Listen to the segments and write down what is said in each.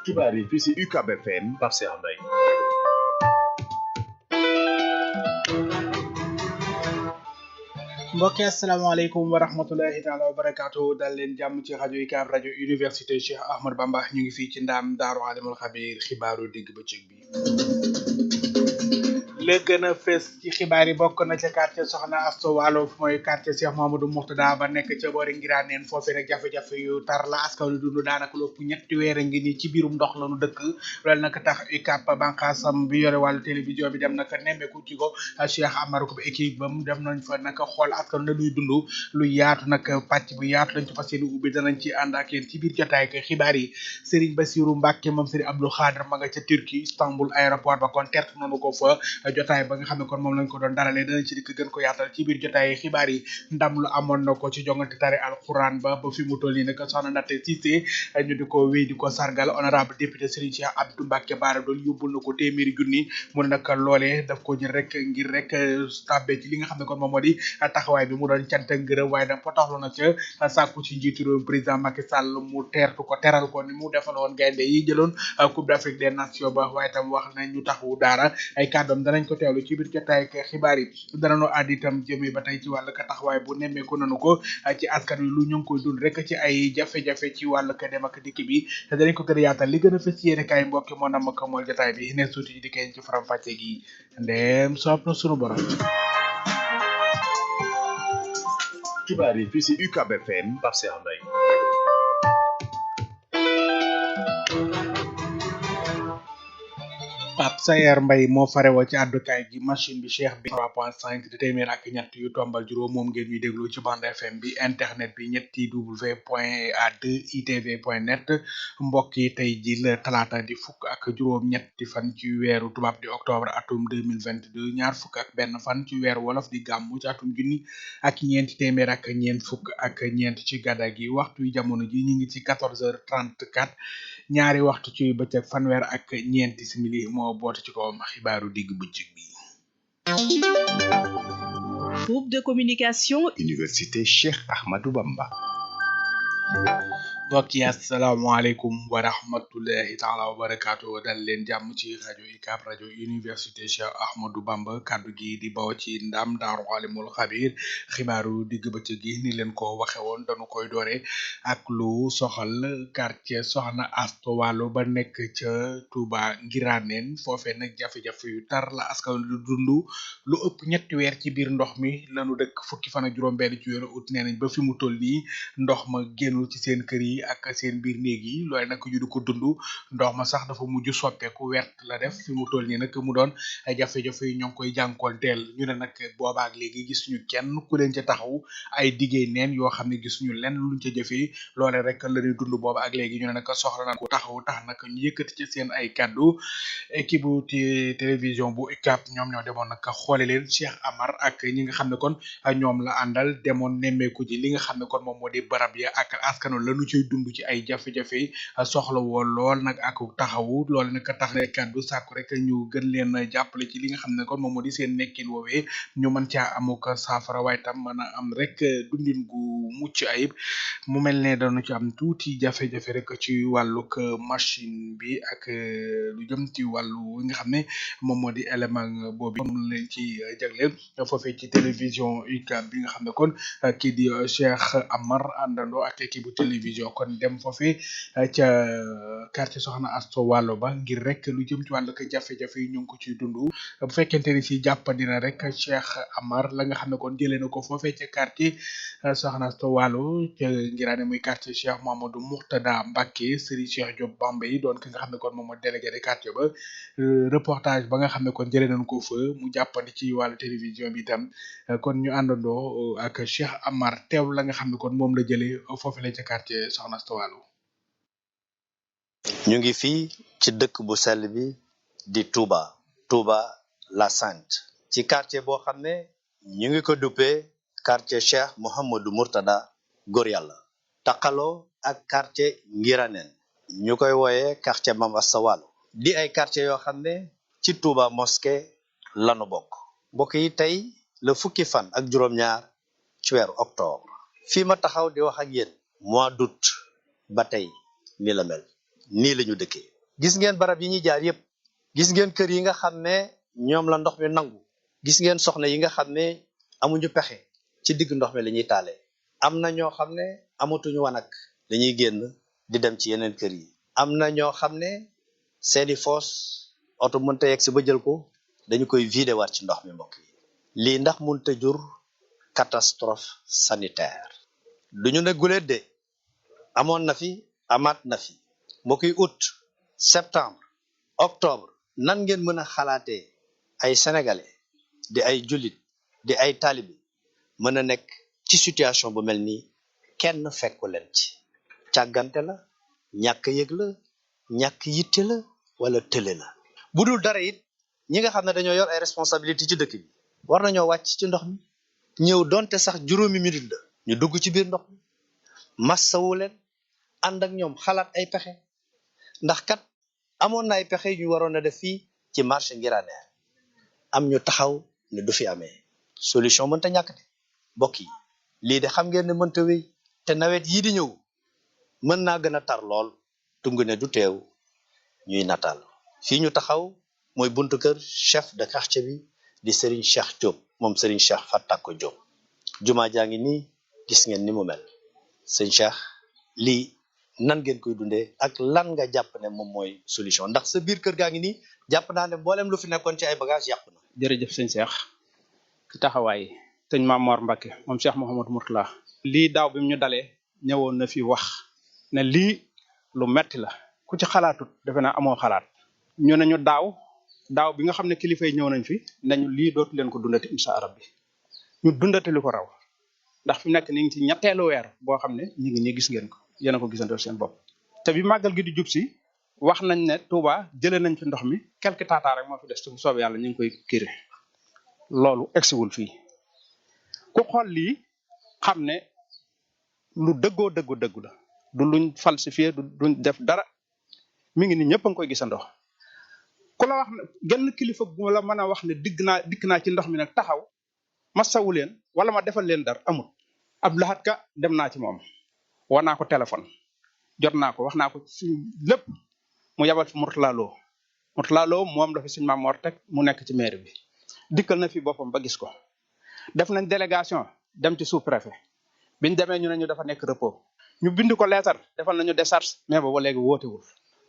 xibaar yi fii si UCAB FM Pape Cheikh Mbaye. mbokki asalaamaaleykum wa rahmatulahi taala wa barakaatu dal leen jàmm ci rajo UCAB rajo université Cheikh Ahmadou Bamba ñu ngi fii ci ndaam daaru alimul xabiir xibaaru digg bëccëg bi. la gën a fës ci xibaar yi bokk na ca quartier Soxna Asto Walo mooy quartier Cheikh Mamadou Mourtada ba nekk ca boori Ngiraneen foofee nag jafe-jafe yu tar la askan wi dund daanaka lu ëpp ñetti weer a ngi nii ci biirum ndox la nu dëkk loolu nag tax UCAB bànqaasam bi yore wàllu télévision bi dem naka nemmeeku ci ko Cheikh Amar ko équipe bam dem nañ fa naka xool askan la ñuy dund lu yaatu nag pàcc bu yaatu lañ ci fas yéene ubbi danañ ci ànd ak yéen ci biir jotaay ak xibaar yi Serigne Bassirou Mbacké moom Serigne Abdou Khadre ma nga ca Turquie Istanbul aéroport ba kon tertu nañu ko fa jotaay ba nga xam ne kon moom lañ ko doon daralee danañ ci dikk gën ko yaatal ci biir jotaay xibaar yi ndam lu amoon na ko ci jongante tari alxuraan ba fi mu toll nii nag soxna Naté Cissé ñu di ko wéy di ko sargal honorable député Serigne Cheikh Abdou Mbacké Bara doon yóbbul na ko téeméeri junni mu ne nag loolee daf ko jël rek ngir rek tàbbe ci li nga xam ne kon moom moo di taxawaay bi mu doon cant ak ngërëm waaye nag potaxlu na ca sàkku ci njiitu réew président Macky Sall mu teertu ko teral ko ni mu defaloon gaynde yi jëloon Coupe d'Afrique des Nations ba waaye tam wax nañ ñu taxawu daara ay kàddoom danañ ko teewlu ci biir jotaay ak xibaar yi danañu àddi itam jëmee ba tey ci wàllu ka taxawaay bu nemmeeku nañu ko ci askan wi lu ñu ngi koy dund rek ci ay jafe-jafe ci wàllu ka dem ak dikk bi te danañ ko gën a yaatal li gën a fës ci yéene kaay mbokki moo nam ko mool jotaay bi ne suuti ji dikkee ci faram fàcce gi ndeem soob na sunu borom. xibaar yi fii si UCAB FM Pape Cheikh Mbaye. Pape Sayer Mbaye moo farewoo ci àddukaay gi machine bi Cheikh bi 3.5 di téeméer ak ñett yu tombal juróom moom ngeen ñuy déglu ci bande FM bi internet bi ñetti www.a2itv.net mbokk yi tey ji la talaata di fukk ak juróom ñetti fan ci weeru tubaab di octobre atum 2022 ñaar fukk ak benn fan ci weeru wolof di gàmmu ci atum junni ak ñeenti téeméer ak ñeent fukk ak ñeent ci gàdda gi waxtu yi jamono ji ñu ngi ci 14h34 ñaari waxtu ci bëccëg fanweer ak ñeenti simili moo boote ci kawam xibaaru digg bëccëg bi. Groupe de communication Université Cheikh Ahmadou Bamba. mbokk yi asalaamaaleykum wa rahmatullahi taala wa barakaatu dal leen jàmm ci rajo UCAB rajo université Cheikh Ahmadou Bamba kaddu gi di bawo ci ndam daaru alimul xabir xibaaru digg bëccëg gi ni leen ko waxe woon dañu koy doore ak lu soxal quartier Soxna Asto Walo ba nekk ca Touba Ngiraneen foofee nag jafe-jafe yu tar la askan lu dund lu ëpp ñetti weer ci biir ndox mi lanu dëkk fukki fan ak juróom benn ci weeru ut nee nañ ba fi mu toll nii ndox ma génnul ci seen kër yi ak seen biir néeg yi loolu nag ñu di ko dund ndox ma sax dafa mujj soppeeku wert la def fi mu toll nii nag mu doon ay jafe-jafe yi ñoo ngi koy jànkoonteel ñu ne nag boobaak léegi gis ñu kenn ku leen ca taxaw ay diggéey neen yoo xam ne gis ñu lenn luñ ca jëfee loole rek la ñuy dund booba ak léegi ñu ne nag soxla na ko taxaw tax nag ñu yëkkati ci seen ay kaddu équipe bu télévision bu UCAB ñoom ñoo demoon nag xoole leen Cheikh Amar ak ñi nga xam ne kon ñoom la àndal demoon nemmeeku ji li nga xam ne kon moom moo di barab ya ak askano lañu ciy dund ci ay jafe-jafe soxla woo lool nag ak taxawu loolu nag tax na kaddu sàkku rek ñu gën leen jàppale ci li nga xam ne kon moom moo di seen nekkin woowee ñu mën caa amuk saafara waaye tam mën a am rek dundin gu mucc ayib mu mel ne dañu ci am tuuti jafe-jafe rek ci wàllug machine bi ak lu jëm ci wàllu nga xam ne moom moo di élément boobu moom lañ ci jagleel foofee ci télévision UCAB bi nga xam ne kon kii di Cheikh Amar àndandoo ak équipe bu télévision kon dem foofee ca quartier Soxna Asto Walo ba ngir rek lu jëm ci wàllu ko jafe-jafe yi ñu ngi ko ciy dund bu fekkente ni si jàppandina rek Cheikh Amar la nga xam ne kon jëlee na ko foofee ca quartier Soxna Asto Walo ca ngiraane muy quartier Cheikh Mamadou Mourtada Mbacké Serigne Cheikh Diop Bambey doon ki nga xam ne kon moom moo délégué de quartier ba reportage ba nga xam ne kon jëlee nañ ko fa mu jàppandi ci wàllu télévision bi itam kon ñu àndandoo ak Cheikh Amar teew la nga xam ne kon moom la jëlee foofu la ca quartier Soxna Asto Walo. ñu ngi fii ci dëkk bu sell bi di Touba la Sainte ci quartier boo xam ne ñu ngi ko duppee quartier Cheikh Mouhamadou Mourtada góor yàlla taqaloo ak quartier Ngiraneen ñu koy wooyee quartier Mame Asta Walo di ay quartier yoo xam ne ci Touba mosquée lanu bokk yi tey le fukki fan ak juróom-ñaar ci weeru octobre fii ma taxaw di wax ak yéen mois d'août ba tey ni la mel nii la ñu dëkkee gis ngeen barab yi ñuy jaar yépp gis ngeen kër yi nga xam ne ñoom la ndox mi nangu gis ngeen soxna yi nga xam ne amuñu pexe ci digg ndox mi la ñuy taalee am na ñoo xam ne amatuñu wanag dañuy génn di dem ci yeneen kër yi am na ñoo xam ne seeni foos oto mënta yegg si ba jël ko dañu koy vider waat ci ndox mi mbokk yi lii ndax mënta jur catastrophe sanitaire duñu ne guléet de amoon na fi amaat na fi mbokk yi août septembre octobre nan ngeen mën a xalaatee ay sénégalais di ay jullit di ay taalibe mën a nekk ci situation bu mel nii kenn fekku leen ci càggante la ñàkk yëg la ñàkk yitte la wala tële la bu dul dara it ñi nga xam ne dañoo yor ay responsabilité ci dëkk bi war nañoo wàcc ci ndox mi ñëw donte sax juróomi minute la ñu dugg ci biir ndox mi massawu leen ànd ak ñoom xalaat ay pexe ndax kat amoon na ay pexe yu ñu waroon a def fii ci marché Ngiraaneen am ñu taxaw ne du fi amee solution mënta ñàkk de mbokk yi lii de xam ngeen ne mënta wéy te nawet yii di ñëw mën naa gën a tar lool tungu ne du teew ñuy nataal fii ñu taxaw mooy buntu kër chef de quartier bi di Serigne Cheikh Diop moom Serigne Cheikh Fatako Diop jumaa jaa ngi nii gis ngeen ni mu mel sëñ Cheikh lii nan ngeen koy dundee ak lan nga jàpp ne moom mooy solution ndax sa biir kër gaa ngi nii jàpp naa ne mboolem lu fi nekkoon ci ay bagage yàqu na. jërëjëf sëñ Cheikh ci taxawaay sëñ Mamor Mbacke moom Cheikh Mouhamadou Mourtala lii daaw bi mu ñu dalee ñëwoon na fi wax ne lii lu metti la ku ci xalaatut defe naa amoo xalaat ñu ne ñu daaw bi nga xam ne kilifa yi ñëw nañ fi nañu lii dootu leen ko dundati incha allah bi ñu dundati lu ko raw ndax fi mu nekk ni ngi ci ñetteelu weer boo xam ne ñu ngi nii gis ngeen ko yéen a ko gisandoo seen bopp te bi màggal gi di jub si wax nañ ne Touba jëlee nañ fi ndox mi quelque taataa rek moo fi des te bu soobee yàlla ñu ngi koy kiri loolu egsiwul fii ku xool lii xam ne lu dëggoo dëggu la du luñ falsifié du luñ def dara mi ngi ni ñëpp a ngi koy gisandoo ku la wax ne genn kilifa gu la mën a wax ne dikk naa ci ndox mi nag taxaw ma sawu leen wala ma defal leen dara amul Abdou Lahad Ka dem naa ci moom woo naa ko téléphone jot naa ko wax naa ko ci lépp mu yabal fi Mourtala Lo moom la fi suñ Mamor teg mu nekk ci maire bi dikkal na fi boppam ba gis ko def nañ délégation dem ci sous préfet biñ demee ñu ne ñu dafa nekk repos ñu bind ko leetar defal nañu décharge mais booba léegi wootewul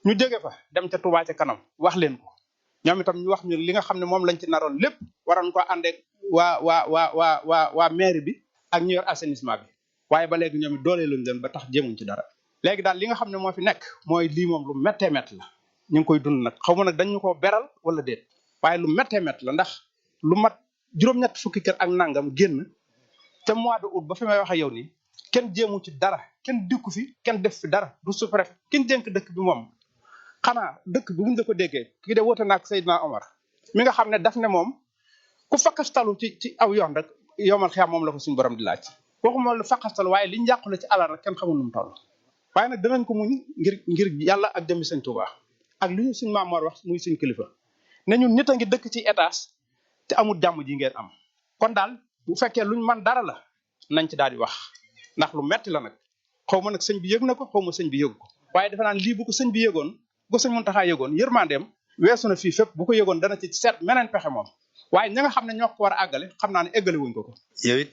ñu jóge fa dem ca Touba ca kanam wax leen ko ñoom itam ñu wax ñu li nga xam ne moom lañ ci naroon lépp waroon ko àndee waa mairie bi ak ñu yor assainissement bi waaye ba léegi ñoom it doole luñ leen ba tax jéemuñ ci dara léegi daal li nga xam ne moo fi nekk mooy lii moom lu méttee métti la ñu ngi koy dund nag xaw ma nag dañu ko beral wala déet waaye lu méttee métti la ndax lu mat juróom-ñett fukki kër ak nangam génn te mois de août ba fi may wax ak yow nii kenn jéemu ci dara kenn dikku fi kenn def fi dara du sous-préfet ki ñu dénk dëkk bi moom xanaa dëkk bi buñ la ko déggee kii de woote naag Seydina Omar mi nga xam ne daf ne moom ku fakkastalu ci aw yoon rek yomal xiyam moom la ko suñu borom di laaj waxuma lu fakkastalu waaye liñ yàqule ci alal rek kenn xamul nu mu toll waaye nag danañ ko muñ ngir yàlla ak jëmmi sëñ Touba ak li ñu suñ Mamor wax muy suñ kilifa ne ñun nit a ngi dëkk ci étage te amul jàmm ji ngeen am kon daal bu fekkee luñ man dara la nañ ci daal di wax ndax lu metti la nag xaw ma nag sëñ bi yëg na ko xaw ma sëñ bi yëgu ko waaye defe naan lii bu ko sëñ bi yëgoon bu ko sëñ Mountakha yëgoon yërmandeem weesu na fii fépp bu ko yëgoon dana ci seet meneen pexe moom waaye ñi nga xam ne ñoo ko war a àggale xam naa ne eggale wuñ ko ko. yow it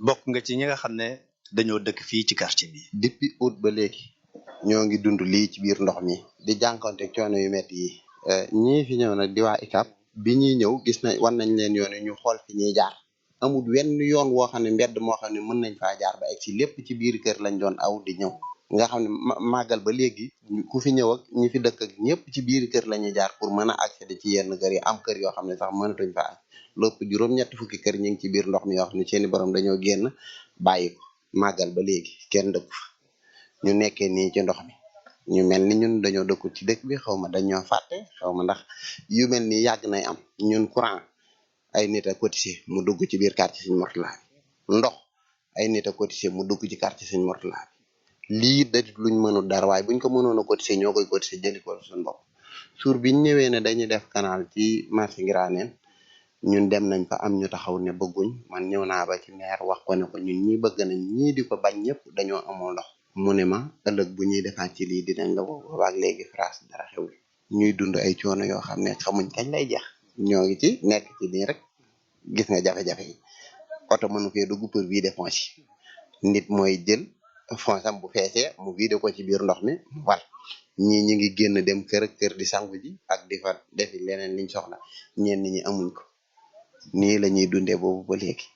bokk nga ci ñi nga xam ne dañoo dëkk fii ci quartier bi. depuis août ba léegi ñoo ngi dund lii ci biir ndox mi di jànkonte coono yu metti yi ñii fi ñëw nag di waa ICAP bi ñuy ñëw gis na wan nañ leen yoon ñu xool fi ñuy jaar amul wenn yoon woo xam ne mbedd moo xam ne mën nañ faa jaar ba egg si lépp ci biir kër lañ doon aw di ñëw nga xam ne màggal ba léegi ku fi ñëw ak ñi fi dëkk ak ñëpp ci biir kër la ñuy jaar pour mën a accéder ci yenn kër yi am kër yoo xam ne sax mënatuñ fa ak lépp juróom-ñetti fukki kër ñu ngi ci biir ndox mi yoo xam ne seeni borom dañoo génn bàyyi ko màggal ba léegi kenn dëkku fa ñu nekkee nii ci ndox mi ñu mel ni ñun dañoo dëkku ci dëkk bi xaw ma dañoo fàtte xaw ma ndax yu mel ni yàgg nay am ñun courant ay nit a cotisé mu dugg ci biir quartier Serigne Mourtala bi ndox ay nit a cotisé mu dugg ci quartier Serigne Mourtala bi lii da luñ mënul dara waaye buñ ko mënoon a cotisé ñoo koy cotisé jëli ko suñu bopp suur biñ ñëwee ne dañuy def canal ci marché Ngiraaneen ñun dem nañ fa am ñu taxaw ne bëgguñ man ñëw naa ba ci maire wax ko ne ko ñun ñi bëgg nañ ñii di ko bañ ñëpp dañoo amoo ndox mu ne ma ëllëg bu ñuy defaat ci lii dinañ la woo boobaak léegi France dara xewul ñuy dund ay coono yoo xam ne xamuñ kañ lay jeex ñoo ngi ci nekk ci nii rek gis nga jafe-jafe yi oto mënu fee dugg pour vider fonds yi nit mooy jël fonds am bu feesee mu vider ko ci biir ndox mi war ñii ñi ngi génn dem kër ak kër di sangu ji ak di fa defi leneen liñ soxla ñenn ñi amuñ ko nii la ñuy dundee boobu ba léegi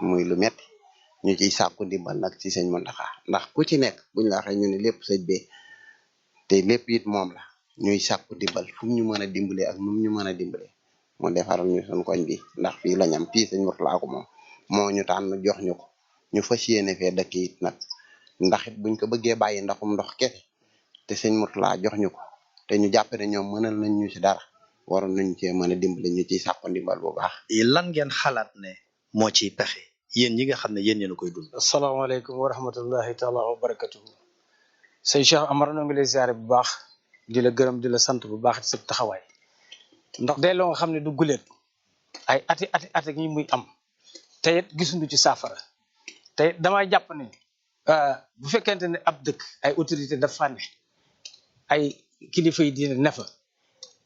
muy lu metti ñu ciy sàkku ndimbal nag ci sëñ Mountakha ndax ku ci nekk buñ la waxee ñu ne lépp sëñ bee te lépp it moom la ñuy sàkku ndimbal fu ñu mën a dimbalee ak nu ñu mën a dimbalee mu defaral ñu suñ koñ bi ndax fii la ñam fii sëñ Mourtala ko moom moo ñu tànn jox ñu ko ñu fas yéene fee dëkk it nag ndax it buñ ko bëggee bàyyi ndoxum ndox kese te sëñ Mourtala jox ñu ko te ñu jàpp ne ñoom mënal nañ ñu ci dara waroon nañ cee mën a dimbale ñu ciy sàkku ndimbal bu baax. lan ngeen xalaat ne moo ciy pexe yéen ñi nga xam ne yéen a koy dund. asalaamaaleykum wa rahmatullahi taala wa barakatuhu sëñ Cheikh Amar noo ngi lay ziare bu baax di la gërëm di la sant bu baax ci sa taxawaay ndax day loo nga xam ne du guleet ay ati ñi muy am te it gisuñu ci saafara te it damay jàpp ne bu fekkente ne ab dëkk ay autorité dafa ne ay kilifa yi dina ne fa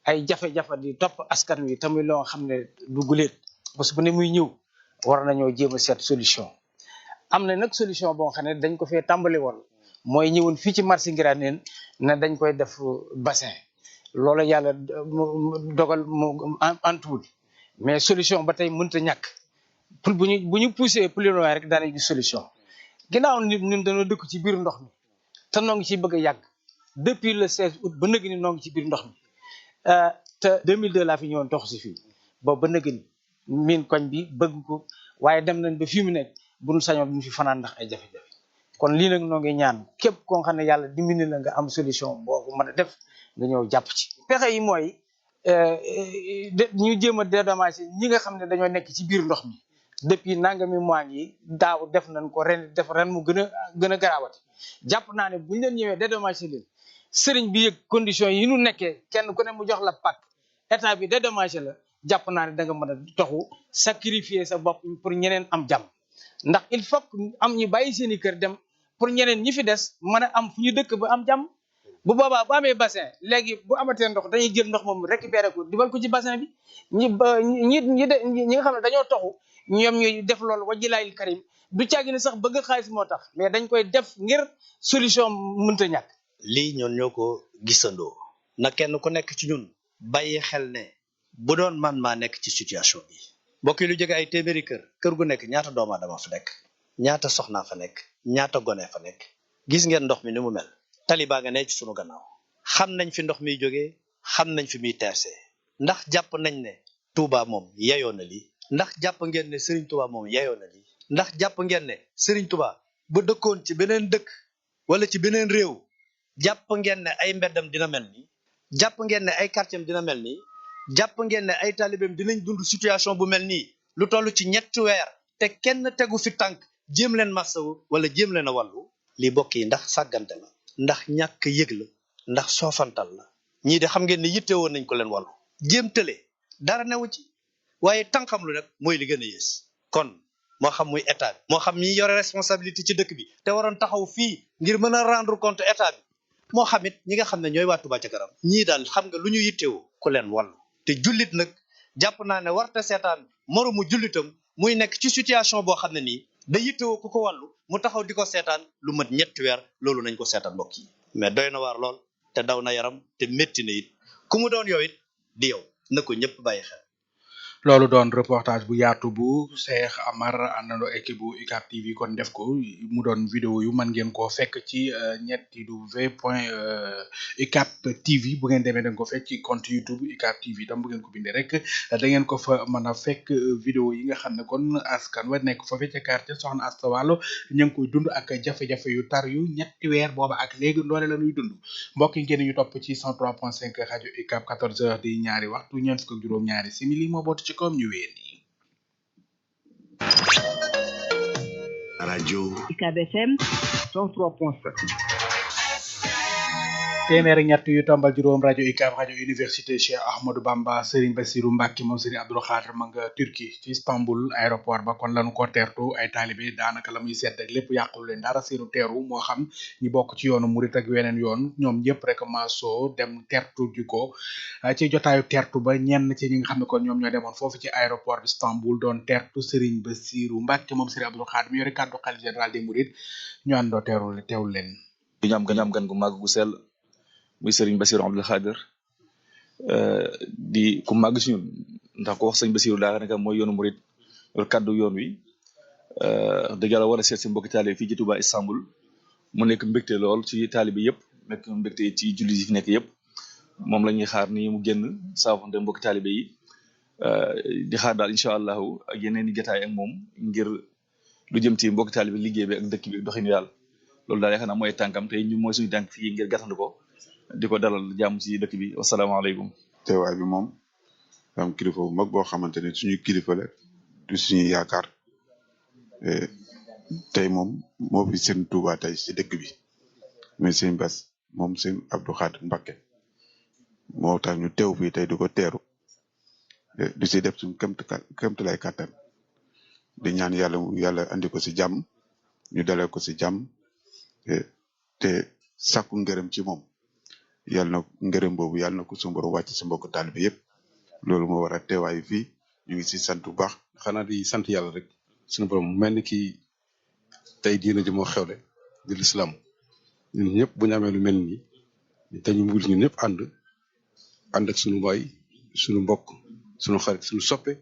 ay jafe-jafe di topp askan wi tamit loo nga xam ne du guleet bés bu ne muy ñëw war nañoo jéem a seet solution am na nag solution boo xam ne dañ ko fee tàmbali woon mooy ñëwoon fii ci marché Nguirane ne dañ koy def bassin loolu yàlla dogal mu antuwul mais solution ba tey mënta ñàkk pour bu ñu poussé plus loin rek daanañ gis solution ginnaaw nit ñun dañoo dëkk ci biir ndox mi te noo ngi ciy bëgg a yàgg depuis le 16 août ba nëgg ni noo ngi ci biir ndox mi te 2002 laa fi ñëwoon tox si fii boobu ba nëgg ni miin koñ bi bëgg ko waaye dem nañ ba fii mu nekk bu ñu sañoon duñ fi fanaan ndax ay jafe-jafe kon lii nag noo ngi ñaan képp koo xam ne yàlla dimbali la nga am solution boo ko mën a def nga ñëw jàpp ci. pexe yi mooy ñu jéem a dédommager ñi nga xam ne dañoo nekk ci biir ndox mi depuis nangami mois yi daaw def nañ ko ren mu gën a garaawati jàpp naa ne buñ leen ñëwee dédommager leen sëriñ bi yëg condition yi ñu nekkee kenn ku ne mu jox la pak état bi dédommager la. jàpp naa ne da nga mën a toxu sacrifier sa bopp pour ñeneen am jàmm ndax il faut que am ñu bàyyi seen i kër dem pour ñeneen ñi fi des mën a am fu ñu dëkk ba am jàmm bu boobaa bu amee bassin léegi bu amatee ndox dañuy jël ndox moom récupérer ko dibal ko ci bassin bi ñi nga xam ne dañoo toxu ñoom ñuy def loolu wajilaayil karim du caagi ne sax bëgg xaalis moo tax mais dañ koy def ngir solution mënta ñàkk. lii ñoon ñoo ko gisandoo na kenn ku nekk ci ñun bàyyi xel ne bu doon man maa nekk ci situation bi mbokk yi lu jóge ay téeméeri kër gu nekk ñaata doomu aadama fa nekk ñaata soxnaa fa nekk ñaata gone fa nekk gis ngeen ndox mi ni mu mel tali baa nga ne ci sunu gannaaw xam nañ fi ndox miy jógee xam nañ fi muy teersee ndax jàpp nañ ne Touba moom yeyoo na lii ndax jàpp ngeen ne Serigne Touba moom yeyoo na lii ndax jàpp ngeen ne Serigne Touba bu dëkkoon ci beneen dëkk wala ci beneen réew jàpp ngeen ne ay mbeddam dina mel nii jàpp ngeen ne ay quartier am dina mel nii jàpp ngeen ne ay taalibeem dinañ dund situation bu mel nii lu toll ci 3 weer te kenn tegu fi tànk jéem leen massawu wala jéem leen a wàllu lii bokk yi ndax sàggante la ndax ñàkk yëg la ndax soofantal la ñii de xam ngeen ne yitte woon nañ ko leen wàllu jéem tële dara newu ci waaye tànqam lu nag mooy li gën a yées kon moo xam muy état bi moo xam ñi yore responsabilité ci dëkk bi te waroon taxaw fii ngir mën a rendre compte état bi moo xam it ñi nga xam ne ñooy waa Touba ca kanam ñii daal xam nga lu ñu yittewoo ku leen wàllu te jullit nag jàpp naa ne warta seetaan moromu jullitam muy nekk ci situation boo xam ne nii da yittewoo ku ko wàllu mu taxaw di ko seetaan lu mat 3 weer loolu nañ ko seetaan mbokk yi mais doy na waar lool te daw na yaram te métti na it ku mu doon yow it di yow na ko ñëpp bàyyi xel. loolu doon reportage bu yaatu bu Cheikh Amar àndandoo équipe bu UCAB TV kon def ko mu doon vidéo yu mën ngeen koo fekk ci www.ucab TV bu ngeen demee da ngeen ko fekk ci compte YouTube UCAB TV tam bu ngeen ko bindee rek da ngeen ko fa mën a fekk vidéo yi nga xam ne kon askan wa nekk foofee ca quartier Soxna Asta Walo ñu ngi koy dund ak jafe-jafe yu tar yu 3 weer booba ak léegi loole la ñuy dund mbokk yi ngeen ñu topp ci 103.5 rajo UCAB 14h di ñaari waxtu ñeent fukk ak juróom-ñaari simili moo bootu ci comme ñu wéen yi rajo UCAB FM 103.5 téeméer ak ñett yu tombal juróom rajo UCAB rajo université Cheikh Ahmadou Bamba Serigne Bassirou Mbacké moom Serigne Abdoul Khadr ma nga Turquie ci Istanbul aéroport ba kon lañu ko teertu ay taalibe daanaka la muy sedd ak lépp yàqulu leen dara seenu teeru moo xam ñi bokk ci yoonu murit ak weneen yoon ñoom ñëpp rek maasoo dem teertu ji ko ci jotaayu teertu ba ñenn ci ñi nga xam ne kon ñoom ñoo demoon foofu ci aéroport bi Istanbul doon teertu Serigne Bassirou Mbacké moom Serigne Abdoul Khadr mi yore kàddu xalifa général des mourides ñu àndoo teewul leen ñu am gan gu màgg gu sell muy Serigne Bassirou Abdoul Khadr di ku màgg si ñun ndax ko wax sëñ Bassirou daanaka mooy yoonu murit yor kaddu yoon wi dëgg yàlla war a seet si mbokki taalibe fii ci Touba Istanbul mu nekk mbégte lool ci taalibe yëpp nekk mbégte ci jullit yi fi nekk yëpp moom la ñuy xaar ni mu génn saafante mbokki taalibe yi di xaar daal incha allahu ak yeneen i jotaay ak moom ngir lu jëm ci mbokki taalibe liggéey bi ak dëkk bi doxini daal loolu daal yaakaar naa mooy tànkam te ñu mooy suñu tànk fii ngir gàttandu ko di ko dalal jàmm ci dëkk bi wasalaamaaleykum. teewaay bi moom am kilifa bu mag boo xamante ne suñu kilifa la du suñu yaakaar tey moom moo fi seen Touba tey ci dëkk bi mais sëñ Bass moom sëñ Abdou Khadr Mbacké moo tax ñu teew fii tey di ko teeru di si def suñu kéemtalaay kàttan di ñaan yàlla andi ko si jàmm ñu dalee ko si jàmm te sàkku ngërëm ci moom yàlla na ngërëm boobu yàlla na ko suñu borom wàcc si mbokk taalibe yëpp loolu moo war a teewaayu fii ñu ngi si sant bu baax. xanaa di sant yàlla rek suñu borom mel ni kii tey diina ji moo xewle di lislaam ñun ñëpp bu ñu amee lu mel nii te ñu mbir ñun ñëpp ànd ak suñu waay suñu mbokk suñu xarit suñu soppe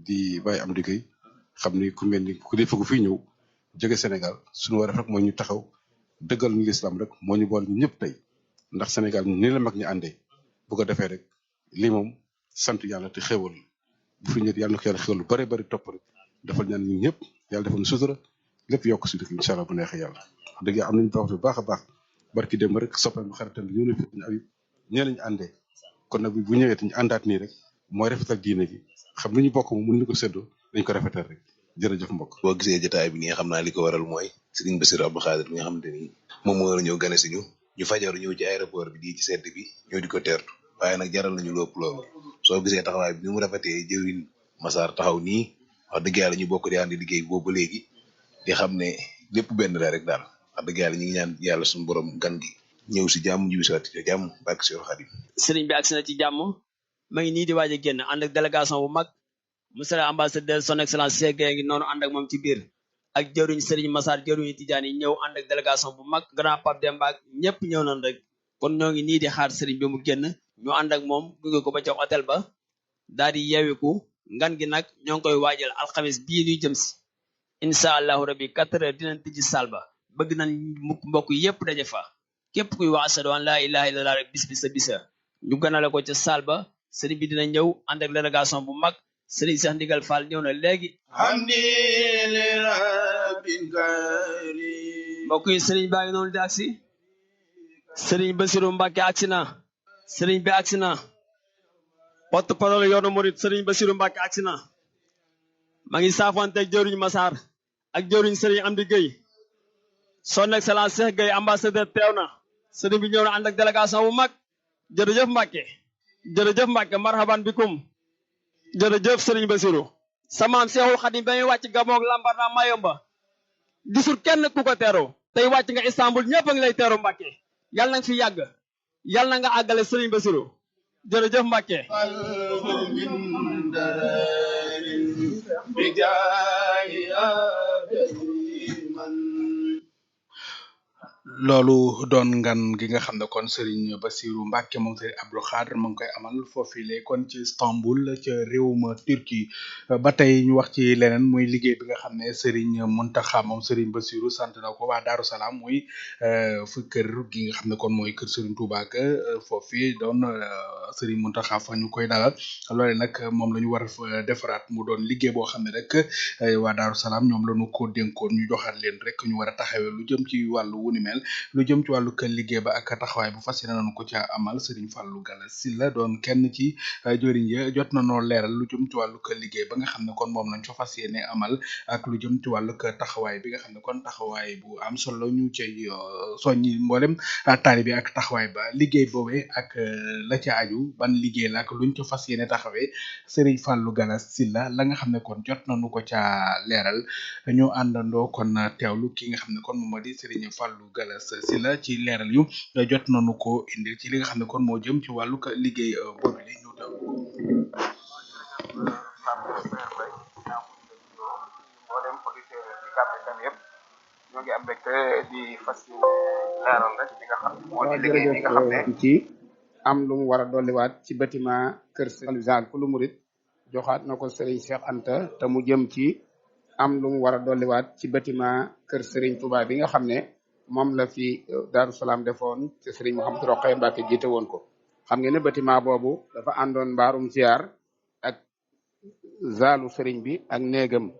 di bàyyi am liggéey xam ni ku mel ni ku defa ko fii ñëw jóge Sénégal suñu war a rek mooy ñu taxaw dëggal ñu lislaam rek moo ñu boole ñu ñëpp tey ndax Sénégal ni la mag ñu àndee bu ko defee rek lii moom sant yàlla te xéwal bu fi ñëw yàlla na ko yàlla xéwal lu bare bari topp rek defal ñaan ñun ñëpp yàlla defal ñu sutura lépp yokk si dëkk incha allah bu neexee yàlla wax dëgg am nañu baax bu baax a baax barki dem rek soppeeku xaritam bi ñëw na fi ñu ay ñee lañu àndee kon nag bu ñëwee te ñu àndaat nii rek mooy rafetal diine gi xam lu ñu bokk moom mënuñu ko séddoo dañ ko rafetal rek jërëjëf mbokk. boo gisee jotaay bi nii xam naa li ko waral mooy Serigne Bassirou Abdoul Khadr mi nga xamante ni moom moo war a ñëw gane si ñu fajaru ñëw ci aéroport bi di ci sedd bi ñëw di ko teertu waaye nag jaral nañu lépp loolu soo gisee taxawaay bi ni mu rafetee jëwriñ Massar taxaw nii wax dëgg yàlla ñu bokk di ànd liggéey boobu ba léegi di xam ne lépp benn la rek daal wax dëgg yàlla ñu ngi ñaan yàlla suñu borom gan gi ñëw si jàmm ñibbi si waat ci jàmm barke Seydou Khadim. Serigne bi agsi na ci jàmm ma ngi nii di waaj a génn ànd ak délégation bu mag monsieur ambassadeur son excellence Cheikh Gueye ngi noonu ànd ak moom ci biir ak jëruñ Serigne Massar jëruñu Tidiane yi ñëw ànd ak délégation bu mag grand Pape Demba ak ñëpp ñëw nañ rek kon ñoo ngi nii di xaar Serigne bi mu génn ñu ànd ak moom gunge ko ba ca hôtel ba daal di yeewiku ngan gi nag ñoo ngi koy waajal alxamis bii ñuy jëm si incha allahu rabbi 4 heures dinañ tijji saal ba bëgg nañ mbokk yépp daje fa képp kuy wax ashadu an laa ilaha illallah rek bis bi sa bisa ñu ganale ko ca saal ba Serigne bi dina ñëw ànd ak délégation bu mag Serigne Cheikh Ndigal Fall ñëw na léegi mbokk yi Serigne baa ngi noonu di agsi Serigne Bassirou Mbacké agsi na Serigne bi agsi na porte-parole yoonu murid Serigne Bassirou Mbacké agsi na ma ngi saafante ak jëruñ Massar ak jëruñ Serigne Amdi Gueye son excellence Cheikh Gueye ambassadeur teew na Serigne bi ñëw na ànd ak délégation bu mag jërëjëf Mbacké marhaban bikum jërëjëf Serigne Bassirou samaam Cheikhul Khadim ba muy wàcc gamoog Lambarna Mayomba gisul kenn ku ko teeroo tey wàcc nga Istanbul ñëpp a ngi lay teeru Mbacké yàlla na nga fi yàgg yàlla na nga àggale Serigne Bassirou jërëjëf Mbacké loolu doon ngan gi nga xam ne kon Serigne Bassirou Mbacké moom Serigne Abdoul Khadr mu ngi koy amal foofile kon ci Istanbul ca réewum Turquie ba tey ñu wax ci leneen muy liggéey bi nga xam ne Serigne Mountakha moom Serigne Bassirou sant na ko waa Darou Salaam muy fu kër gi nga xam ne kon mooy kër Serigne Touba ga foofu doon Serigne Mountakha fa ñu koy dalal loole nag moom la ñu war a defaraat mu doon liggéey boo xam ne rek waa Darou Salaam ñoom la ñu ko dénkoon ñu joxaat leen rek ñu war a taxawee lu jëm ci wàllu wu ni mel lu jëm ci wàllu kër liggéey ba ak taxawaay bu fas yéene nañu ko ca amal Serigne Fallou Galass Sylla doon kenn ci jëriñ ya jot na noo leeral lu jëm ci wàllu kër liggéey ba nga xam ne kon moom lañ fa fas yéene amal ak lu jëm ci wàllu taxawaay bi nga xam ne kon taxawaay bu am solo ñu cay soññi mboolem taalibe ak taxawaay ba liggéey boobee ak la ca aju ban liggéey la ak luñ ca fas yéene taxawee Serigne Fallou Galass Sylla la nga xam ne kon jot nañu ko ca leeral ñu àndandoo kon teewlu ki nga xam ne kon moom moo di Serigne Fallou Galass Sylla ci leeral yu jot nañu ko indil ci li nga xam ne kon moo jëm ci wàllu liggéey boobu li ñu teewlu ko. mboolem auditeur ci Ucab FM yëpp ñoo ngi am mbégte di fas yéene leeral rek li nga xam ne moo di liggéey bi nga xam ne ci am lu mu war a dolliwaat ci bâtiment kër Serigne Sall ku lu murit joxaat na ko Serigne Cheikh Anta te mu jëm ci am lu mu war a dolliwaat ci bâtiment kër Serigne Touba bi nga xam ne moom la fi Darou Salaam defoon ci Serigne Mouhamadou Rokhaya Mbacké jiite woon ko xam ngeen ne bâtiment boobu dafa àndoon mbaarum ziar ak zaalu Serigne bi ak néegam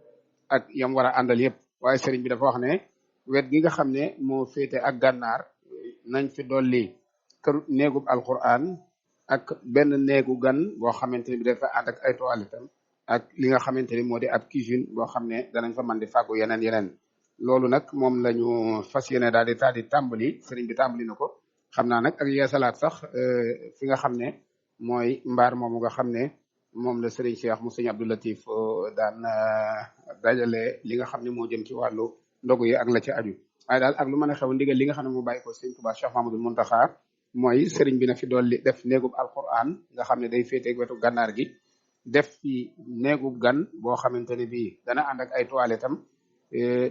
ak yam war a àndal yëpp waaye Serigne bi dafa wax ne wet gi nga xam ne moo féete ak gànnaar nañ fi dolli kër néegub alquran ak benn néegu gan boo xamante ne bi dafa ànd ak ay toilettes ak li nga xamante ni moo di ab cuisine boo xam ne danañ fa mën di fàggu yeneen loolu nag moom la ñu fas yéene daal di tàmbali sëriñ bi tàmbali na ko xam naa nag ak yeesalaat sax fi nga xam ne mooy mbaar moomu nga xam ne moom la sëriñ Cheikh mu sëriñ Abdou Latif daan dajale li nga xam ne moo jëm ci wàllu ndogu yi ak la ci aju waaye daal ak lu mën a xew ndigal li nga xam ne moo bàyyi ko sëriñ Touba Cheikh Mamadou Mountakha mooy sëriñ bi na fi dolli def néegub alquran nga xam ne day féeteeg wetu gànnaar gi def fi néegub gan boo xamante ne bii dana ànd ak ay toilettes am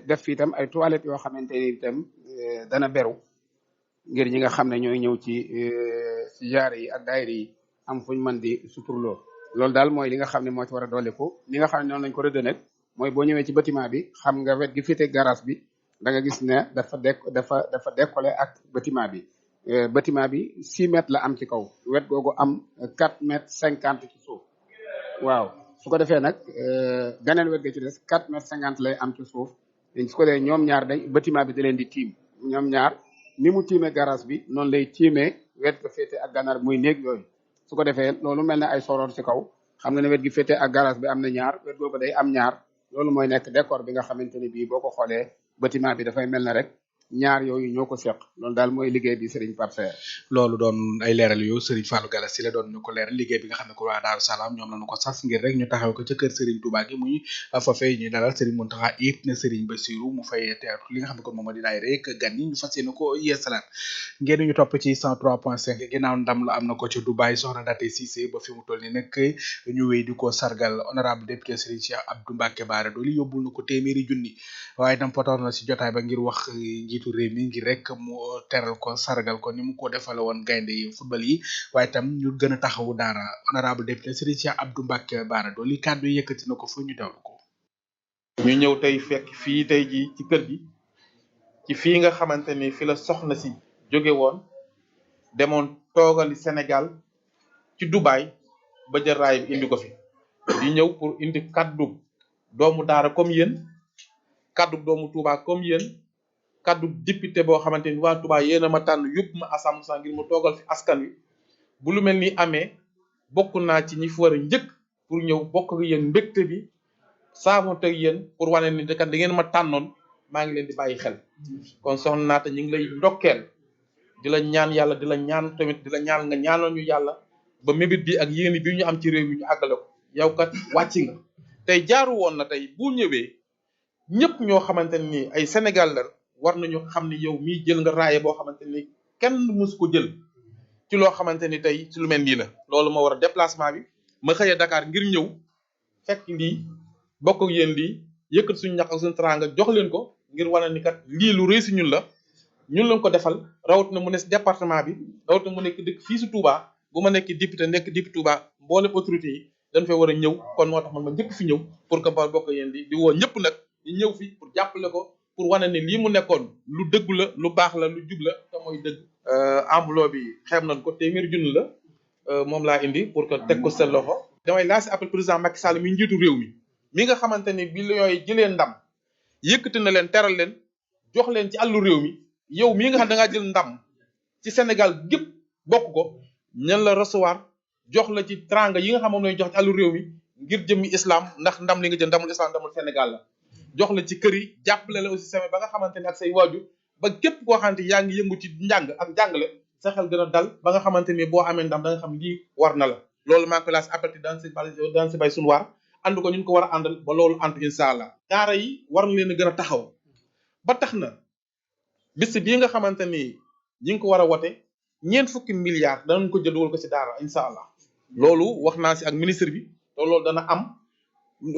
def fi itam ay toilettes yoo xamante ni itam dana beru ngir ñi nga xam ne ñooy ñëw ci jaar yi ak daayira yi am fuñ mën di suturloo loolu daal mooy li nga xam ne moo ci war a dolliku li nga xam ne noonu lañ ko rëdd nag mooy boo ñëwee ci bâtiment bi xam nga wet gi féete garage bi da nga gis ne dafa décollé ak bâtiment bi bâtiment bi 6 mètres la am ci kaw wet googu am 4 mètres 50 ci suuf waaw su ko defee nag ganeen wet ga ci des 4 mètres 50 lay am ci suuf su ko defee ñoom ñaar dañ bâtiment bi da leen di tiim ñoom ñaar ni mu tiimee garage bi noonu lay tiimee wet ga féete ak gànnaar muy néeg yooyu su ko defee loolu mel ne ay soroor ci kaw xam nga ne wet gi féete ak garage bi am na ñaar wet googu day am ñaar loolu mooy nekk décor bi nga xamante ne bii boo ko xoolee bâtiment bi dafay mel ne rek ñaar yooyu ñoo ko seq loolu daal mooy liggéey bi Serigne Pape Serre loolu doon ay leeral yu Serigne Fallou Galass Sylla doon ñu ko leeral liggéey bi nga xam ne ko waa Daaru Salaam ñoom lañu ko sas ngir rek ñu taxaw ko ca kër Serigne Touba gi muy foofee ñuy dalal Serigne Mountakha it ne Serigne Bassirou mu fay teertu li nga xam ne kon moom di daay rek gan yi ñu fas yéene ko yeesalaat ngeen ñu topp ci 103.5 ginnaaw ndam la am na ko ci Dubaï soxna Ndaté Cissé ba fi mu toll ni nag ñu wéy di ko sargal honorable député Serigne Cheikh Abdou Mbacké Bara Dolly yóbbul na ko téeméeri junni waaye dam potoon na ci jotaay ba ngir wax njiitu réew mi ngir rek mu teral ko sargal ko ni mu ko defale woon gaynde yi football yi waaye tam ñu gën a taxawu daara honorable député Serigne Cheikh Abdou Mbacké Bara Dolly kàddu yëkkati na ko fu ñu teewlu ko. ñu ñëw tey fekk fii tey ji ci kër gi ci fii nga xamante ni fi la soxna si jóge woon demoon toogali Sénégal ci Dubaï ba jël raay bi indi ko fi di ñëw pour indi kaddu doomu daara comme yéen kaddu doomu Touba comme yéen kaddu député boo xamante ni waa Touba yéen a ma tànn yóbbu ma assemblée nationale ngir mu toogal fi askan wi bu lu mel ni amee bokk naa ci ñi fi war a njëkk pour ñëw bokk ak yéen mbégte bi saafonte ak yéen pour wane ni kat da ngeen ma tànnoon maa ngi leen di bàyyi xel kon soxna naata ñu ngi lay ndokkeel di la ñaan yàlla di la ñaan tamit di la ñaan nga ñaanal ñu yàlla ba mébét bi ak yéen bi ñu am ci réew mi ñu àggale ko yow kat wàcc nga tey jaaru woon na tey bu ñëwee ñëpp ñoo xamante ni ay Sénégal la war nañu xam ni yow mii jël nga raaye boo xamante ni kenn mësu ko jël ci loo xamante ni tey ci lu mel nii la loolu moo war a déplacement bi ma xëyee Dakar ngir ñëw fekk lii bokk ak yéen lii yëkkat suñu ñàkk ak suñu teraanga jox leen ko ngir wane ni kat lii lu rëy si ñun la ñun lañ ko defal rawat na mu ne si département bi rawat na mu nekk dëkk fii si Touba bu ma nekk député Touba mboolem autorité yi dañ fay war a ñëw kon moo tax man ma njëkk fi ñëw pour que ba bokk yéen di woo ñëpp nag ñu ñëw fi pour jàppale ko pour wane ne lii mu nekkoon lu dëgg la lu baax la lu jub la te mooy dëgg enveloppe bi xeeb nañ ko téeméeri junni la moom laa indi pour que teg ko seen loxo damay lancé appel président Macky Sall mi njiitu réew mi nga xamante ni bi yooyu jëlee ndam yëkkati na leen teral leen jox leen ci àllu réew mi yow mii nga xam da ngaa jël ndam ci Sénégal gépp bokk ko ñan la recevoir jox la ci tranga yi nga xam moom lañu jox ci àllu réew mi ngir jëmmi islam ndax ndam li nga jël ndamul islam ndamul Sénégal la jox la ci kër yi jàppale la aussi sama ba nga xamante ni ak say waajur ba képp koo xamante yaa ngi yëngu ci njàng ak jàngale sa xel gën a dal ba nga xamante ni boo amee ndam da nga xam lii war na la loolu maa ngi koy laas appel dans si bay suñu waar ànd ko ñun ko war a àndal ba loolu ànd incha allah daara yi war na leen a gën a taxaw ba tax na bis bii nga xamante ni ñi ngi ko war a wote 40 milliards danañ ko jël dugal ko si daara incha allah loolu wax naa si ak ministre bi te loolu dana am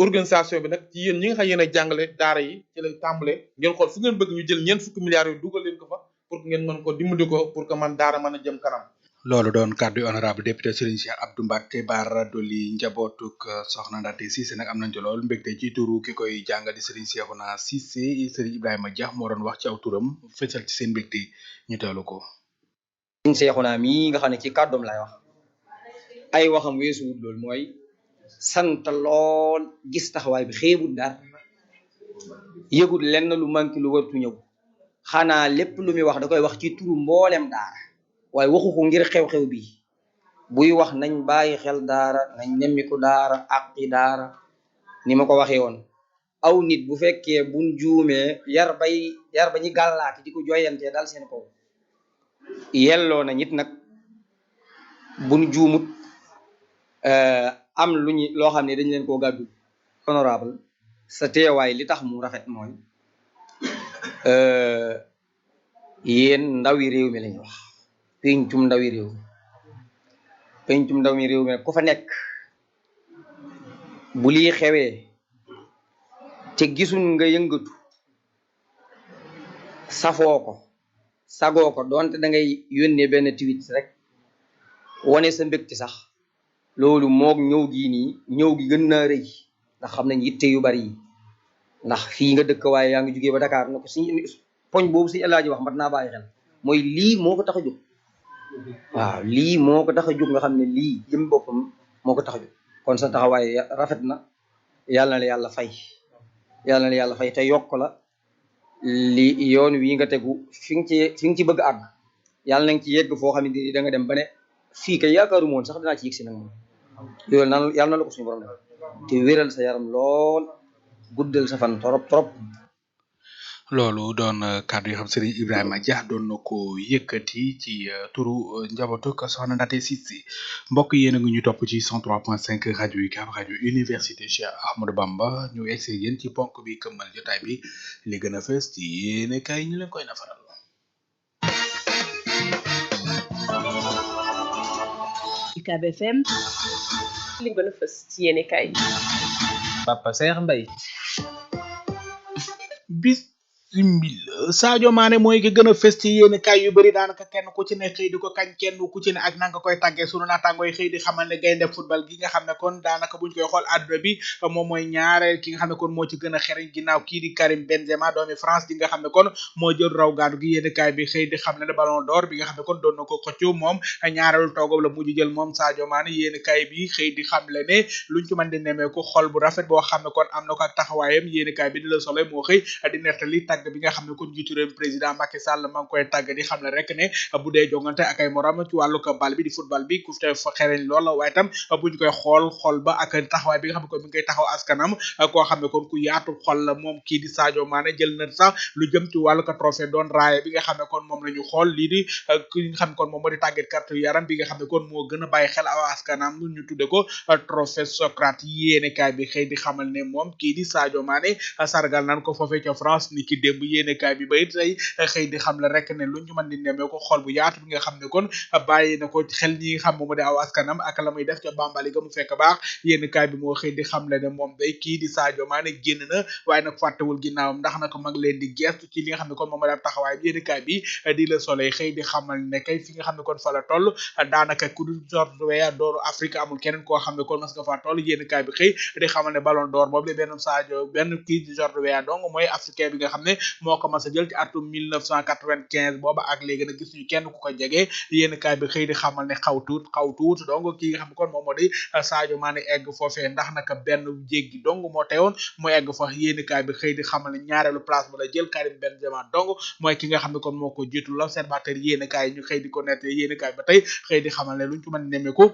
organisation bi nag ci yéen ñi nga xam yéen a jàngale daara yi ci lay tàmbale ngeen xool fu ngeen bëgg ñu jël 40 milliards yooyu dugal leen ko fa pour que ngeen mën ko dimbali ko pour que man daara mën a jëm kanam. loolu doon kàddu honorable député Serigne Cheikh Abdou Mbacké Bara Dolly njabootuk soxna Ndaté Cissé nag am nañ ci lool mbégte ci turu ki koy jàngal di Serigne Cheikhouna Cissé Serigne Ibrahima Dia moo doon wax ci aw turam fësal ci seen mbégte ñu teewlu ko. Serigne Cheikhouna mii nga xam ne ci kàddoom lay wax ay waxam weesuwut loolu mooy sant lool gis taxawaay bi xeebut dara yëgut lenn lu manqué lu wartu ñëw xanaa lépp lu muy wax da koy wax ci turu mboolem daara waaye waxu ko ngir xew-xew bi buy wax nañ bàyyi xel daara nañ nemmiku daara àqi daara ni ma ko waxee woon aw nit bu fekkee buñ juumee yar ba ñi gàllaati di ko joyantee dal seen kaw yelloo na nit nag buñ juumut am lu ñu loo xam ne dañ leen koo gàddu honorable sa teewaay li tax mu rafet mooy yéen ndawi réew mi lañu wax pencum ndawi réew mi pencum ndawi réew mi ku fa nekk bu lii xewee te gisul nga yëngatu safoo ko sagoo ko donte da ngay yónnee benn tweet rek wane sa mbégte sax loolu moog ñëw gi nii ñëw gi gën naa rëy ndax xam nañ yitte yu bari yi ndax fii nga dëkk waaye yaa ngi jugee ba Dakar na ko si poñ boobu si El Hadji wax mat naa bàyyi xel mooy lii moo ko tax a jóg waaw lii moo ko tax a jóg nga xam ne lii jëm boppam moo ko tax a jóg kon sa taxawaay rafet na yàlla na la yàlla fay yàlla na la yàlla fay te yokk la li yoon wi nga tegu fi nga ci bëgg àgg yàlla na nga ci yegg foo xam ne da nga dem ba ne fii kay yaakaaru moon sax dinaa ci yegg si nag moom loolu naan yàlla na la ko suñu borom def te wéral sa yaram lool guddal sa fan trop loolu doon kàddu yi xam Serigne Ibrahima Dia doon na ko yëkkati ci turu njabootu ko soxna Ndaté Cissé mbokk yéen a ngi ñu topp ci 103.5 rajo UCAB rajo université Cheikh Ahmadou Bamba ñu egsi yéen ci ponk bi këmmal jotaay bi li gën a fees ci yéene kay ñu leen koy nafaral. UCAB FM li gën a fës ci yéene kay Papa Cheikh Mbaye bismillah Sadio Mané mooy ki gën a fës ci yéen kay yu bëri daanaka kenn ku ci ne xëy di ko kañ kenn ku ci ne ak nanga koy tàggee sunu naataangoo yi xëy di xamal ne gaynde football gi nga xam ne kon daanaka buñ koy xool àdduna bi moom mooy ñaareel ki nga xam ne kon moo ci gën a xereñ ginnaaw kii di Karim Benzema doomi France di nga xam ne kon moo jël raw gaadu gi yéen kay bi xëy di xam ne ballon d'or bi nga xam ne kon doon na ko xëccoo moom ñaareelu toogam la mujj jël moom Sadio Mané yéen kay bi xëy di xam le ne luñ ci mën di nemee ko xol bu rafet boo xam ne kon am na ko ak taxawaayam yéen kay bi di la Soleil moo xëy di nettali tàgg bi nga xam ne kon jiitu réew président Macky Sall maa ngi koy tàgg di xam ne rek ne bu dee jongante ak ay morom ci wàllu ko bal bi di football bi ku te fa xereñ lool waaye tam buñ koy xool ba ak taxawaay bi nga xam ne kon mi ngi koy taxaw askanam koo xam ne kon ku yaatu xol la moom kii di Sadio Mané jël na sax lu jëm ci wàllu ko trophée doon raaye bi nga xam ne kon moom la ñu xool lii di ki nga xam ne kon moom moo di tàggat carte yaram bi nga xam ne kon moo gën a bàyyi xel aw askanam ñu tudde ko trophée Socrate yéene kaay bi xëy di xamal ne moom kii di Sadio Mané sargal nan ko foofee ca France ni ki démb yéene kaay bi ba it tey xëy di xam la rek ne lu ñu mën di nemee ko xool bu yaatu bi nga xam ne kon bàyyi na ko xel ñi nga xam moom di aw askanam ak la muy def ca Bambali ga mu fekk baax yéen kaay bi moo xëy di xam le ne moom day kii di Sadio Mané génn na waaye nag fàttewul ginnaawam ndax nag mag leen di gestu ci li nga xam ne kon moom def taxawaay bi yéen kaay bi di Le Soleil xëy di xamal ne kay fi nga xam ne kon fa la toll daanaka ku dul George Weah dooru Afrique amul keneen koo xam ne kon mas nga faa toll yéen kaay bi xëy di xamal ne ballon d'or boobu la benn Sadio benn kii di George Weah donc mooy africain bi nga xam ne moo ko mas a jël ci atum 1995 booba ak léegi nag gis ñu kenn ku ko jege yéen kaay bi xëy di xamal ne xaw tuut donc ki nga xam ne kon moom moo di Sadio Mané egg foofee ndax naka benn jéggi dong moo teewoon mu egg fa yéen kaay bi xëy di xamal ne ñaareelu place ba la jël Karim Benzema dong mooy ki nga xam ne kon moo ko jiitu l'observateur yéen kaay ñu xëy di ko nette yéen kaay ba tey xëy di xamal ne luñ ci mën a nemmeeku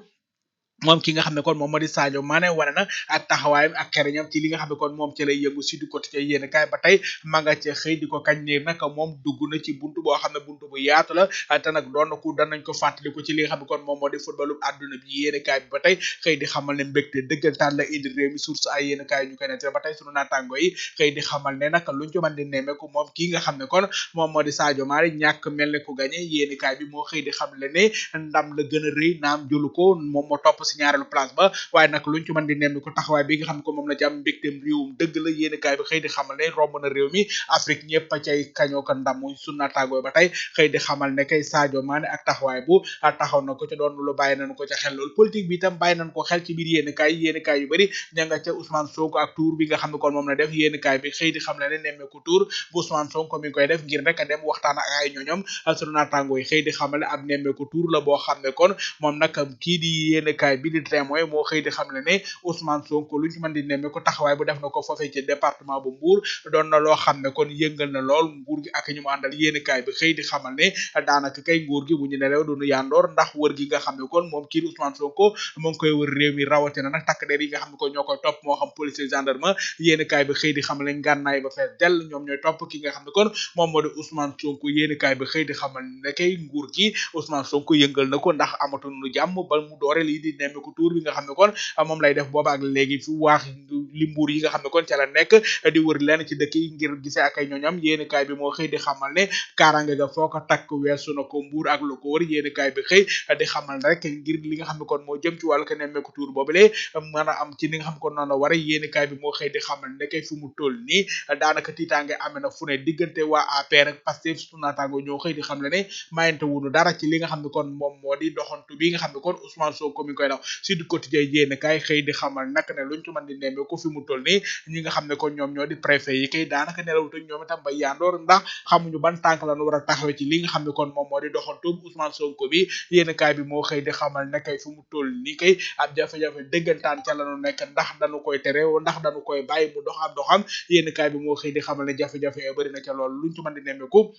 moom ki nga xam ne kon moom moo di Sadio Mané wane na ak taxawaayam ak xereñam ci li nga xam ne kon moom ci lay yëngu si du côté yéen kaay ba tey ma nga ca xëy di ko kañ ne nag moom dugg na ci buntu boo xam ne buntu bu yaatu la te nag doon na ku danañ ko fàttaliku ci li nga xam ne kon moom moo di footballu àdduna bi yéen kaay bi ba tey xëy di xamal ne mbégte dëggantaan la indi réew mi source ay yéen kaay ñu koy nette ba tey sunu naataango yi xëy di xamal ne nag luñ ci mën di nemmeeku moom ki nga xam ne kon moom moo di Sadio Mané ñàkk mel ne ku gagné yéen kaay bi moo xëy di xam le ne ndam la gën a rëy naam jëlu ko moom moo topp si ñaareelu place ba waaye nag luñ ci mën di nemmi ko taxawaay bi nga xam ne ko moom la jàmm mbégteem réewum dëgg la yéen kaay bi xëy di xamal ne romb na réew mi Afrique ñëpp a cay kañoo ko ndam muy sunna tàggoo ba tey xëy di xamal ne kay Sadio Mané ak taxawaay bu taxaw na ko ca doon lu bàyyi nañ ko ca xel loolu politique bi itam bàyyi nañ ko xel ci biir yéen kaay yu bëri ña nga ca Ousmane Sonko ak tour bi nga xam ne kon moom la def yéen kaay bi xëy di xam ne nemmeeku tour bu Ousmane Sonko mi ngi koy def ngir rek a dem waxtaan ak ay ñoñom sunu naataangoo yi xëy di xamal ne ab nemmeeku tour la boo xam ne kon moom nag kii di yéen kaay bi di témoin moo xëy di xam ne Ousmane Sonko lu ñu mën di nemme ko taxawaay bu def na ko foofee ci département bu Mbour doon na loo xam ne kon yëngal na lool nguur gi ak ñu mu àndal yéen kaay bi xëy di xamal ne daanaka kay nguur gi bu ñu nelew duñu yandoor ndax wër gi nga xam ne kon moom kii di Ousmane Sonko mu ngi koy wër réew mi rawatina nag takk der yi nga xam ne kon ñoo koy topp moo xam police gendarme yéen kaay bi xëy di xamal ne ngànnaay ba fees dell ñoom ñooy topp ki nga xam ne kon moom moo di Ousmane Sonko yéen kaay bi xëy di xamal ne kay nguur gi Ousmane Sonko yëngal na ko ndax amatuñu jàmm ba mu doore lii di nemme ko tour bi nga xam ne kon moom lay def booba ak léegi fi waax li mbuur yi nga xam ne kon ca la nekk di wër lenn ci dëkk yi ngir gisee ak ay ñooñam yéen kaay bi moo xëy di xamal ne kaaraange ga foo ko takk weesu na ko mbuur ak lu ko wër yéen kaay bi xëy di xamal rek ngir li nga xam ne kon moo jëm ci wàllu ko nemmeeku tuur boobule mën a am ci li nga xam ne kon noonu la wara yéen kaay bi moo xëy di xamal ne kay fi mu toll nii daanaka tiitaange amee na fu ne diggante waa APR ak Pastef su naataango ñoo xëy di xam le ne mayante wunu dara ci li nga xam ne kon moom moo di doxantu bi nga xam ne kon Ousmane Sonko mi ngi koy daw si du quotidien yéen kaay xëy di xamal nag ne luñ ci mën di nemme ko fi mu toll nii ñi nga xam ne kon ñoom ñoo di préfet yi kay daanaka nelawutuñ ñoom itam ba yandoor ndax xamuñu ban tànk la ñu war a taxawee ci li nga xam ne kon moom moo di doxantu Ousmane Sonko bi yéen kaay bi moo xëy di xamal ne kay fi mu toll nii kay ab jafe-jafe dëggantaan ca la ñu nekk ndax dañu koy tere ndax dañu koy bàyyi mu dox ab doxam yéen kaay bi moo xëy di xamal ne jafe-jafe bëri na ca loolu luñ ci mën di nemme ko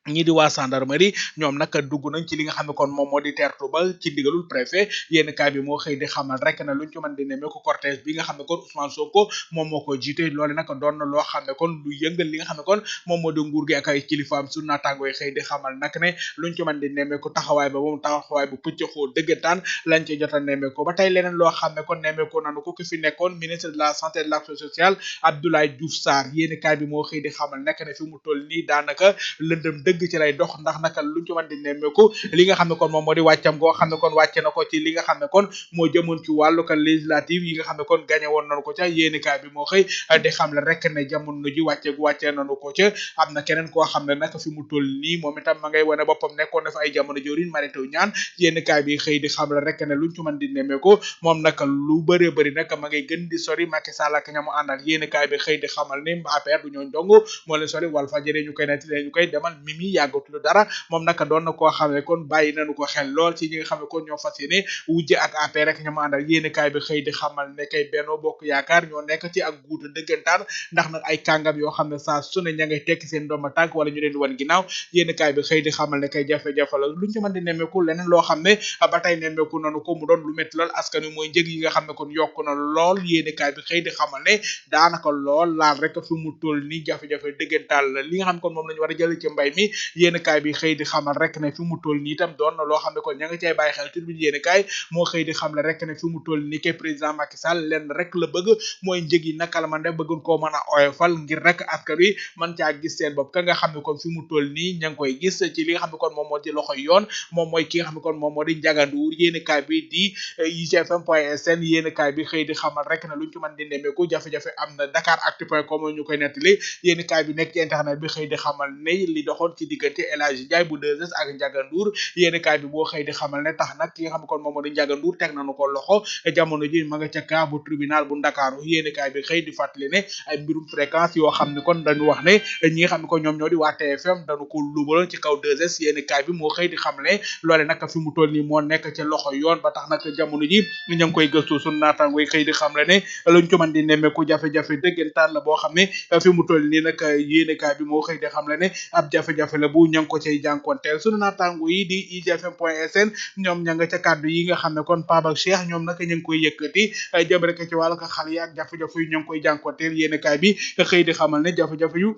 ñi di waa gendarmerie ñoom nag dugg nañ ci li nga xam ne kon moom moo di teertu ba ci ndigalul préfet yénn kaay bi moo xëy di xamal rek ne luñ ci mën di nemmee ko cortège bi nga xam ne kon Ousmane Sonko moom moo ko jiite loole nag doon na loo xam ne kon lu yëngal li nga xam ne kon moom moo di nguur gi ak ay kilifaam su naataango yi xëy di xamal nag ne luñ ci mën di nemmee ko taxawaay ba moom taxawaay bu pëccëxoo dëggantaan lañ ci jot a nemmee ko ba tey leneen loo xam ne kon nemmee ko nanu ko ki fi nekkoon ministre de la santé et de l'action sociale Abdoulaye Diouf Sarr yénn kaay bi moo xëy di xamal nekk ne fi mu toll nii daanaka lëndëm dëgg ci lay dox ndax naka luñ ci mën di nemmeeku li nga xam ne kon moom moo di wàccam goo xam ne kon wàcce na ko ci li nga xam ne kon moo jëmoon ci wàllu ka législative yi nga xam ne kon gagné woon nañu ko ca yéenikaay bi moo xëy di xam le rek ne jamono ji wàcce gu wàccee nañu ko ca am na keneen koo xam ne nag fi mu toll nii moom itam ma ngay wane boppam nekkoon na fi ay jamono joriñ Mary Teuw Niane yéenikaay bi xëy di xam le rek ne luñ ci mën di nemmeeku moom nag lu bëree bëri nag ma ngay gën di sori Macky Sall ak ñamu àndal yéenikaay bi xëy di xamal ne APR du ñooñ dong moo leen sori Walfadjri ñu koy netti ñu koy demal Mimi yàggatul dara moom nag doon na koo xam ne kon bàyyi nañu ko xel lool ci ñi nga xam ne kon ñoo fas yéene wujje ak APR rek ñama àndal yéenekaay bi xëy di xamal ne kay Benno Bokk Yaakaar ñoo nekk ci ak guuta dëggantaan ndax nag ay kàngam yoo xam ne saa su ne ña ngay tekki seen dooma tànk wala ñu leen di wan ginnaaw yéenekaay bi xëy di xamal ne kay jafe-jafe la luñ ci mën di nemmeeku leneen loo xam ne ba tey nemmeeku nanu ko mu doon lu métti lool askan wi mooy njëg yi nga xam ne kon yokk na lool yéenekaay bi xëy di xamal ne daanaka lool laal rek fi mu toll nii jafe-jafe dëggantaan la li nga xam ne kon moom lañu war a jël ci mbay mi yéenekaay bi xëy di xamal rek ne fi mu toll nii itam doon na loo xam ne kon ña nga cay bàyyi xel tur bi yéenekaay moo xëy di xam le rek ne fi mu toll nii kay président Macky Sall lenn rek la bëgg mooy njëg yi naka la man def bëggoon koo mën a oyofal ngir rek askan wi man caa gis seen bopp ka nga xam ne kon fi mu toll nii ña ngi koy gis ci li nga xam ne kon moom moo di loxoy yoon moom mooy ki nga xam ne kon moom moo di njaganduur yéenekaay bi di igfm.sn yéenekaay bi xëy di xamal rek ne luñ ci mën di nemmeeku jafe-jafe am na Dakaractu.com ñu koy nettali yéenekaay bi nekk ci internet bi xëy di xamal ne li doxoon ci diggante El Hadji Ndiaye bu 2S ak Ndiaga Ndour yéenekaay bi boo xëy di xamal ne tax nag ki nga xam ne kon moom moo di Ndiaga Ndour teg nañu ko loxo jamono ji ma nga ca cas bu tribunal bu Ndakaaru yéenekaay bi xëy di fàttali ne ay mbirum fréquence yoo xam ne kon dañu wax ne ñi nga xam ne kon ñoom ñoo di waa TFM dañu ko lubaloon ci kaw 2S yéenekaay bi moo xëy di xam ne loole nag fi mu toll nii moo nekk ca loxo yoon ba tax nag jamono ji ñu ngi koy gëstu sunu naataango yi xëy di xam le ne luñ ci mën di nemmeeku jafe-jafe dëggantaan la boo xam ne fi mu toll nii nag yéenekaay bi moo xëy di xam le ne ab jafe-jafe la bu ña ngi ko cay jànkonteel sunu naataango yi di igfm.sn ñoom ña nga ca kàddu yi nga xam ne kon Pape ak Cheikh ñoom nag ñu ngi koy yëkkati jëm rek ci wàllu xale yi ak jafe-jafe yu ñu ngi koy jànkonteel yéenekaay bi xëy di xamal ne jafe-jafe yu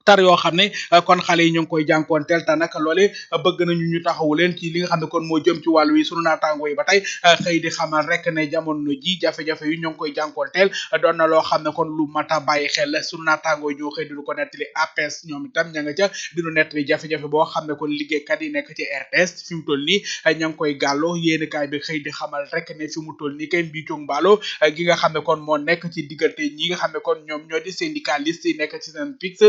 tar yoo xam ne kon xale yi ñu ngi koy jànkoonteel te nag loole bëgg nañu ñu taxawu leen ci li nga xam ne kon moo jëm ci wàllu wi sunu naataango yi ba tey xëy di xamal rek ne jamono ji jafe-jafe yu ñu ngi koy jànkoonteel doon na loo xam ne kon lu mat a bàyyi xel sunu naataango yi ñoo xëy di ko nettali APS ñoom itam ña nga ca dinu nettali jafe-jafe boo xam ne kon liggéeykat yi nekk ci RTS fi mu toll nii ña ngi koy gàlloo yéenekaay bi xëy di xamal rek ne fi mu toll nii kay mbiicog mbaalo gi nga xam ne kon moo nekk ci diggante ñi nga xam ne kon ñoom ñoo di syndicaliste yi nekk ci seen pix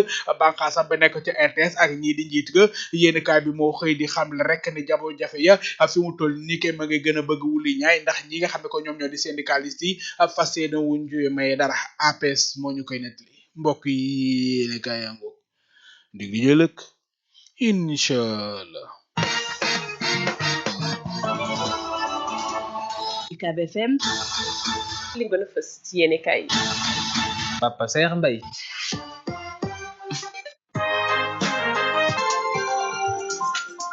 banqaasam ba nekk ci RTS ak ñii di njiit ga yéenekaay bi moo xëy di xam rek ne jafe-jafe ya fi mu toll nii kay ma ngay gën a bëgg wuli ñaay ndax ñi nga xam ne ko ñoom ñoo di syndicaliste yi fas yéene wuñ juye maye dara APS moo ñu koy nettali mbokk yi yéenekaay yango dig di jëlëk inshallah UCAB FM li gën a fës ci yéenekaay yi Papa Saer Mbaye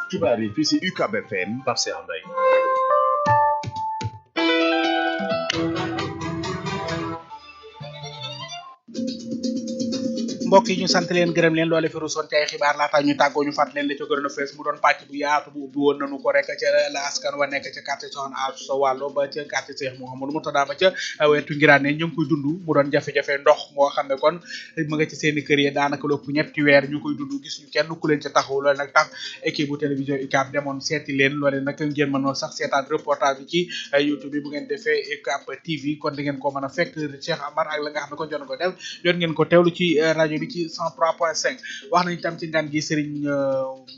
xibaar yi fii ci UCAB FM Pape Saer Mbaye mbokk yi ñu sant leen gërëm leen loole fi rusoon ci ay xibaar laata ñu tàggoo ñu fàtt leen la ca gërëm a fees mu doon pàcc bu yaatu bu ubbi woon nañu ko rek ca la askan wa nekk ca quartier Soxna Asta Walo ba ca quartier Cheikh Mouhamadou Moutada ba ca wetu Ngiraane ñu ngi koy dund mu doon jafe-jafe ndox moo xam ne kon mu nga ci seeni kër yi daanaka lépp ñetti weer ñu koy dund gis ñu kenn ku leen ca taxaw loole nag tax équipe bu télévision UCAB demoon seeti leen loole nag ngeen mënoon sax seetaan reportage bi ci YouTube bi bu ngeen defee UCAB TV kon di ngeen ko mën a fekk Cheikh Amar ak la nga xam ne kon jot ko def jot ngeen ko teewlu ci rajo bi ci 103.5 wax nañ tam ci ngan gi Serigne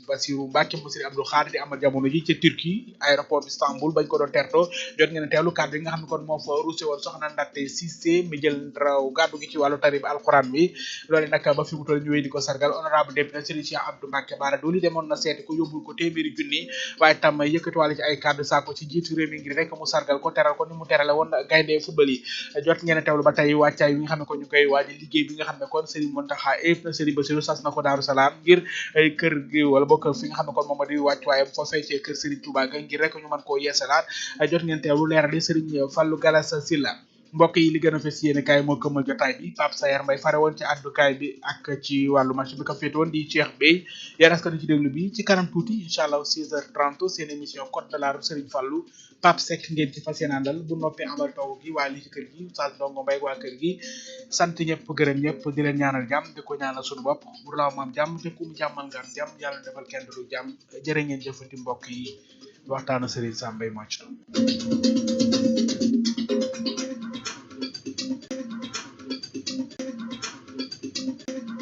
Bassirou Mbacké mu Serigne Abdou Khadir di amal jamono ji ci Turquie aéroport Istanbul bañ ko doon terto jot ngeen teewlu kàddu yi nga xam ne kon moo fa ruuse woon soxna Ndatte Cissé mi jël raw gàddu gi ci wàllu tarib alquran bi loolu nag ba fi mu toll ñu wéy di ko sargal honorable député Serigne Cheikh Abdou Mbacké Bara Dolly demoon na seeti ko yóbbul ko téeméeri junni waaye tam yëkkatiwaale ci ay kàddu saako ci jiitu réew mi ngir rek mu sargal ko teral ko ni mu terale woon gaynde football yi jot ngeen teewlu ba tey wàccaay yi nga xam ne kon ñu koy waaji liggéey bi nga xam ne kon Serigne Mountakha Serigne Bassirou sas na ko Daaru Salaam ngir kër gi wala bokk fi nga xam ne kon moom di wàccuwaayam foofee ci kër Serigne Touba ga ngir rek ñu mën koo yeesalaat jot ngeen teewlu leerali Serigne Fallou Galas Silla mbokk yi li gën a fes yéene kaay moo këmal jotaay bi Pape Saer Mbaye fare woon ci àddukaay bi ak ci wàllu match bi ko féete woon di Cheikh Bey yéen askan ci déglu bi ci kanam tuuti incha allah 6h30 seen émission code de la route Serigne Fallou Pape Seck ngeen ci fas yéenandal bu noppee amal taw gi waa li ci kër gi Oustaz Ndongo Mbaye waa kër gi sant ñëpp gërëm ñëpp di leen ñaanal jàmm di ko ñaanal suñu bopp bu laaw maam jàmm te ku mu jàmmal nga am jàmm yàlla defal kenn du jàmm jërë ngeen jëfati mbokk yi waxtaanu Serigne Sam Mbaye moo ci doon